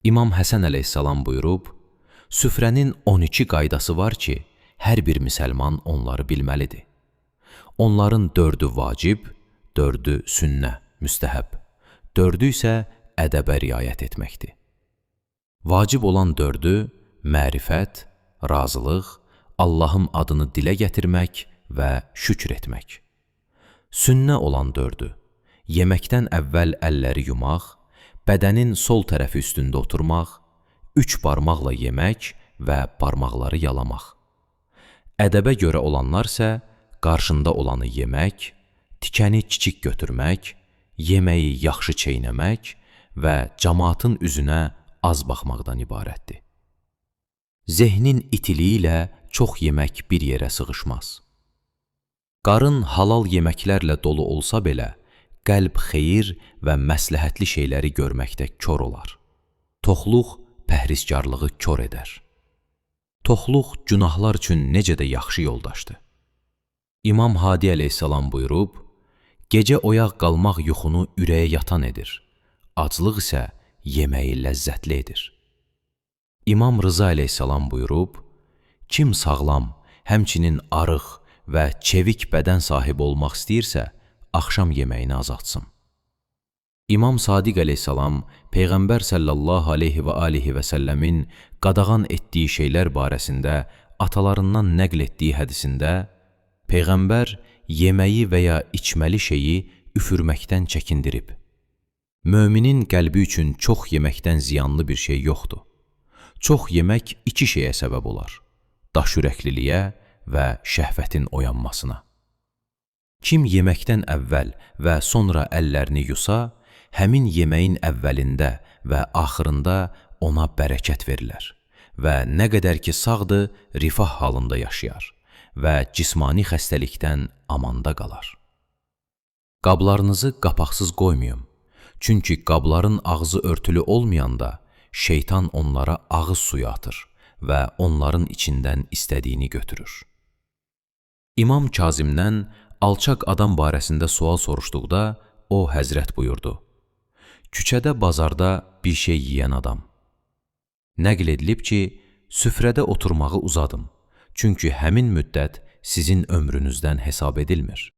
İmam Həsən əleyhissalam buyurub, süfrənin 12 qaydası var ki, hər bir müsəlman onları bilməlidir. Onların 4-ü vacib, 4-ü sünnə, müstəhəb, 4-ü isə ədəbə riayət etməkdir. Vacib olan 4-ü mərifət, razılıq, Allahın adını dilə gətirmək və şükr etmək. Sünnə olan 4-ü yeməkdən əvvəl əlləri yumaq, bədənin sol tərəfi üstündə oturmaq, 3 barmaqla yemək və barmaqları yalamaq. Ədəbə görə olanlar isə qarşında olanı yemək, tikəni kiçik götürmək, yeməyi yaxşı çeynəmək və camaatın üzünə az baxmaqdan ibarətdir. Zehnin itiliyi ilə çox yemək bir yerə sığışmaz. Qarın halal yeməklərlə dolu olsa belə, qəlb xeyir və məsləhətli şeyləri görməkdə kör olar. Toxluq pəhrizkarlığı kör edər. Toxluq günahlar üçün necə də yaxşı yoldaşdır. İmam Hadi əleyhissalam buyurub, gecə oyaq qalmaq yuxunu ürəyə yatan edir, aclıq isə yeməyi ləzzətli edir. İmam Rıza əleyhissalam buyurub, kim sağlam, həmçinin arıq və çevik bədən sahibi olmaq istəyirsə, axşam yeməyini azatsın. İmam Sadiq əleyhissalam Peyğəmbər sallallahu aleyhi və alihi və səlləmin qadağan etdiyi şeylər barəsində atalarından nəql etdiyi hədisində, Peyğəmbər yeməyi və ya içməli şeyi üfürməkdən çəkindirib. Möminin qəlbi üçün çox yeməkdən ziyanlı bir şey yoxdur. Çox yemək 2 şeyə səbəb olar: daşürəkliliyə və şəhvətin oyanmasına. Kim yeməkdən əvvəl və sonra əllərini yusa, həmin yeməyin əvvəlində və axırında ona bərəkət verilər və nə qədər ki sağdır, rifah halında yaşayar və cismani xəstəlikdən amanda qalar. Qablarınızı qapaqsız qoymayın, çünki qabların ağzı örtülü olmayanda şeytan onlara ağız suyu atır və onların içindən istədiyini götürür. İmam Kazimdən alçaq adam barəsində sual soruşduqda, o həzrət buyurdu: küçədə, bazarda bir şey yeyən adam. Nəql edilib ki, süfrədə oturmağı uzadım, çünki həmin müddət sizin ömrünüzdən hesab edilmir.